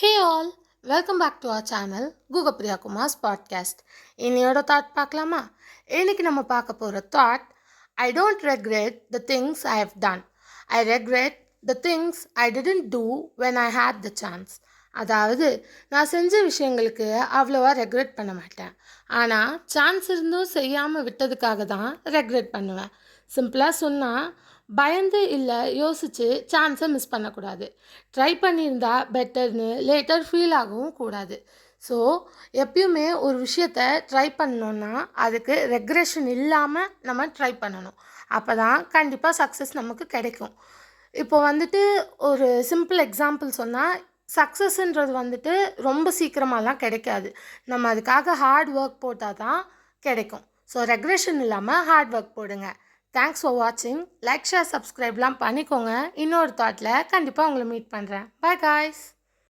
Hey all, welcome back to our channel Google Priya Kumar's podcast. இன்னையோட thought பார்க்கலாமா? இன்னைக்கு நம்ம பார்க்க போகிற thought, I don't regret the things I have done. I regret the things I didn't do when I had the chance. அதாவது நான் செஞ்ச விஷயங்களுக்கு அவ்வளோவா ரெக்ரெட் பண்ண மாட்டேன். ஆனால் சான்ஸ் இருந்தும் செய்யாமல் விட்டதுக்காக தான் ரெக்ரெட் பண்ணுவேன். சிம்பிளாக சொன்னால் பயந்து இல்லை யோசித்து சான்ஸை மிஸ் பண்ணக்கூடாது. ட்ரை பண்ணியிருந்தா பெட்டர்னு லேட்டர் ஃபீல் ஆகவும் கூடாது. ஸோ எப்பயுமே ஒரு விஷயத்த ட்ரை பண்ணோன்னா அதுக்கு ரெக்ரெஷன் இல்லாமல் நம்ம ட்ரை பண்ணணும். அப்போ தான் கண்டிப்பாக சக்ஸஸ் நமக்கு கிடைக்கும். இப்போ வந்துட்டு ஒரு சிம்பிள் எக்ஸாம்பிள் சொன்னால், சக்ஸஸ்ன்றது வந்துட்டு ரொம்ப சீக்கிரமாலாம் கிடைக்காது. நம்ம அதுக்காக ஹார்ட் ஒர்க் போட்டால் தான் கிடைக்கும். ஸோ ரெக்ரெஷன் இல்லாமல் ஹார்ட் ஒர்க் போடுங்க. தேங்க்ஸ் ஃபார் வாட்சிங். லைக், ஷேர், சப்ஸ்கிரைப்லாம் பண்ணிக்கோங்க. இன்னொரு தாட்டில் கண்டிப்பாக உங்களை மீட் பண்ணுறேன். By guys.